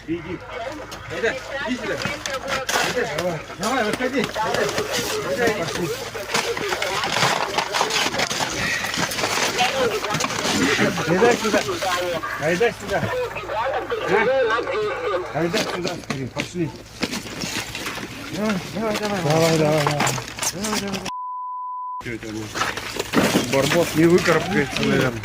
Иди. Айда, иди сюда. Давай, давай, выходи. Пошли. Айда сюда. Айда сюда. Айда сюда, скорее. Пошли. Давай, давай, давай. Давай. Барбос не выкарабкается, наверное.